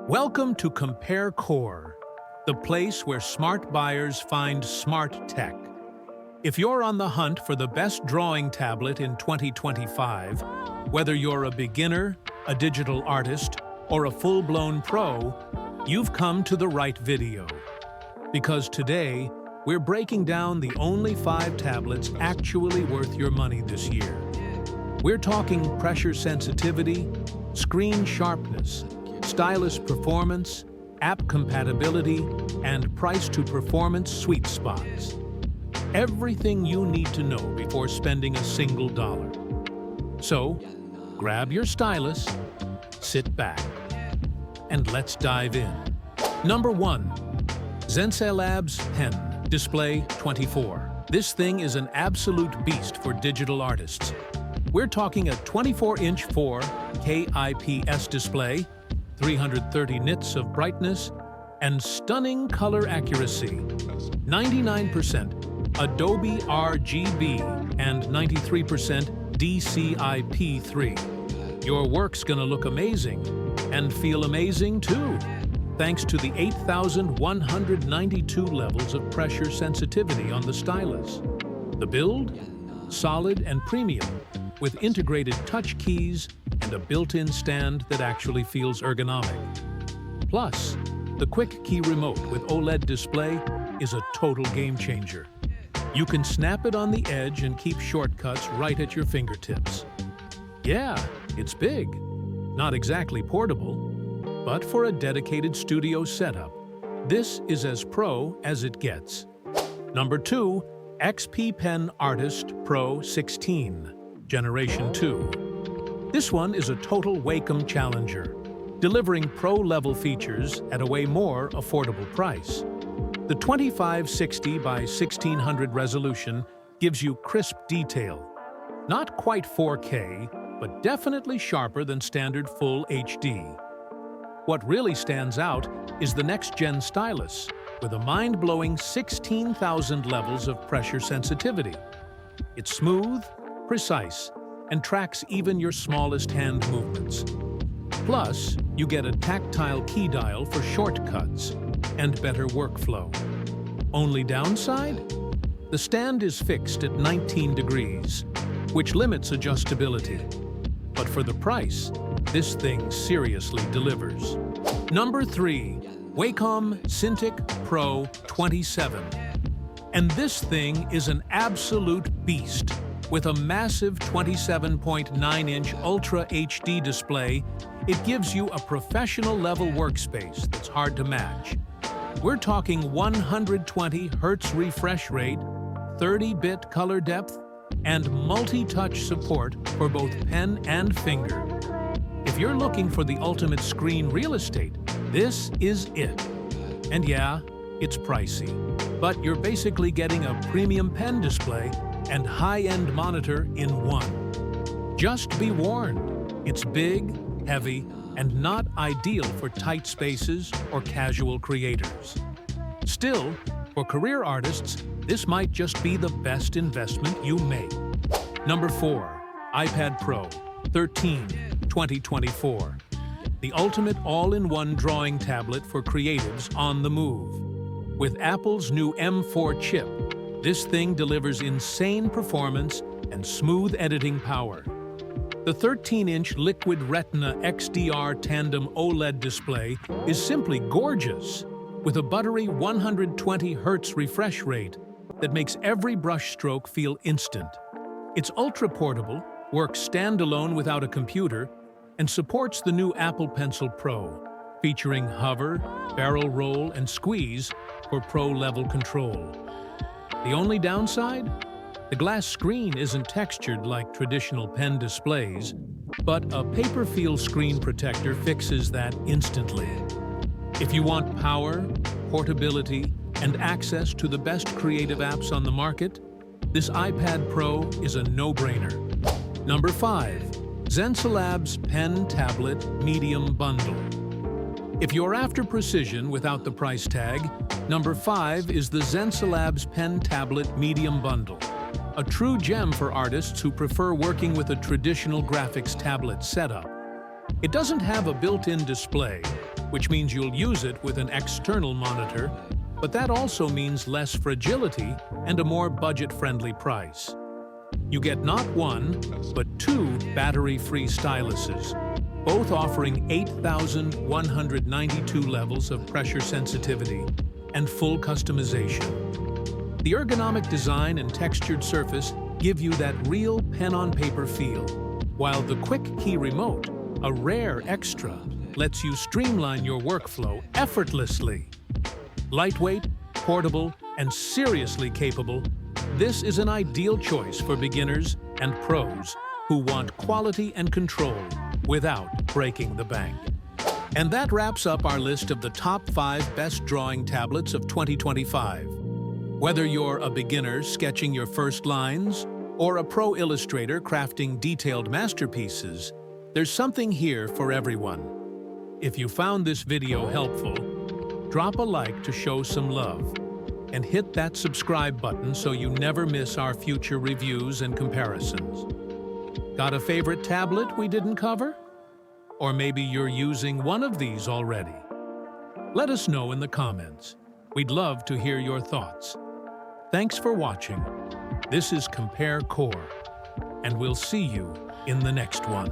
Welcome to Compare Core, the place where smart buyers find smart tech. If you're on the hunt for the best drawing tablet in 2025, whether you're a beginner, a digital artist, or a full-blown pro, you've come to the right video. Because today, we're breaking down the only 5 tablets actually worth your money this year. We're talking pressure sensitivity, screen sharpness, stylus performance, app compatibility, and price-to-performance sweet spots. Everything you need to know before spending a single dollar. So, grab your stylus, sit back, and let's dive in. Number 1. Xencelabs Pen Display 24. This thing is an absolute beast for digital artists. We're talking a 24-inch 4K IPS display, 330 nits of brightness, and stunning color accuracy. 99% Adobe RGB and 93% DCI-P3. Your work's gonna look amazing, and feel amazing too, thanks to the 8,192 levels of pressure sensitivity on the stylus. The build? Solid and premium, with integrated touch keys and a built-in stand that actually feels ergonomic. Plus, the quick key remote with OLED display is a total game changer. You can snap it on the edge and keep shortcuts right at your fingertips. Yeah, it's big. Not exactly portable, but for a dedicated studio setup, this is as pro as it gets. Number 2, XPPen Artist Pro 16, Generation 2. This one is a total Wacom challenger, delivering pro-level features at a way more affordable price. The 2560 by 1600 resolution gives you crisp detail. Not quite 4K, but definitely sharper than standard full HD. What really stands out is the next-gen stylus, with a mind-blowing 16,000 levels of pressure sensitivity. It's smooth, precise, and tracks even your smallest hand movements. Plus, you get a tactile key dial for shortcuts and better workflow. Only downside? The stand is fixed at 19 degrees, which limits adjustability. But for the price, this thing seriously delivers. Number 3. Wacom Cintiq Pro 27. And this thing is an absolute beast. With a massive 27.9-inch Ultra HD display, it gives you a professional-level workspace that's hard to match. We're talking 120 Hz refresh rate, 30-bit color depth, and multi-touch support for both pen and finger. If you're looking for the ultimate screen real estate, this is it. And yeah, it's pricey, but you're basically getting a premium pen display and high-end monitor in one. Just be warned, it's big, heavy, and not ideal for tight spaces or casual creators. Still, for career artists, this might just be the best investment you make. Number 4. iPad Pro 13, 2024. The ultimate all-in-one drawing tablet for creatives on the move. With Apple's new M4 chip, this thing delivers insane performance and smooth editing power. The 13-inch Liquid Retina XDR tandem OLED display is simply gorgeous, with a buttery 120 Hz refresh rate that makes every brush stroke feel instant. It's ultra-portable, works standalone without a computer, and supports the new Apple Pencil Pro, featuring hover, barrel roll, and squeeze for pro-level control. The only downside? The glass screen isn't textured like traditional pen displays, but a paper-feel screen protector fixes that instantly. If you want power, portability, and access to the best creative apps on the market, this iPad Pro is a no-brainer. Number 5. Xencelabs Pen Tablet Medium Bundle. If you're after precision without the price tag, number 5 is the Xencelabs Pen Tablet Medium Bundle. A true gem for artists who prefer working with a traditional graphics tablet setup. It doesn't have a built-in display, which means you'll use it with an external monitor, but that also means less fragility and a more budget-friendly price. You get not one, but two battery-free styluses, both offering 8,192 levels of pressure sensitivity and full customization. The ergonomic design and textured surface give you that real pen-on-paper feel, while the quick key remote, a rare extra, lets you streamline your workflow effortlessly. Lightweight, portable, and seriously capable, this is an ideal choice for beginners and pros who want quality and control without breaking the bank. And that wraps up our list of the top 5 best drawing tablets of 2025. Whether you're a beginner sketching your first lines or a pro illustrator crafting detailed masterpieces, there's something here for everyone. If you found this video helpful, drop a like to show some love, and hit that subscribe button so you never miss our future reviews and comparisons. Got a favorite tablet we didn't cover? Or maybe you're using one of these already? Let us know in the comments. We'd love to hear your thoughts. Thanks for watching. This is Compare Core, and we'll see you in the next one.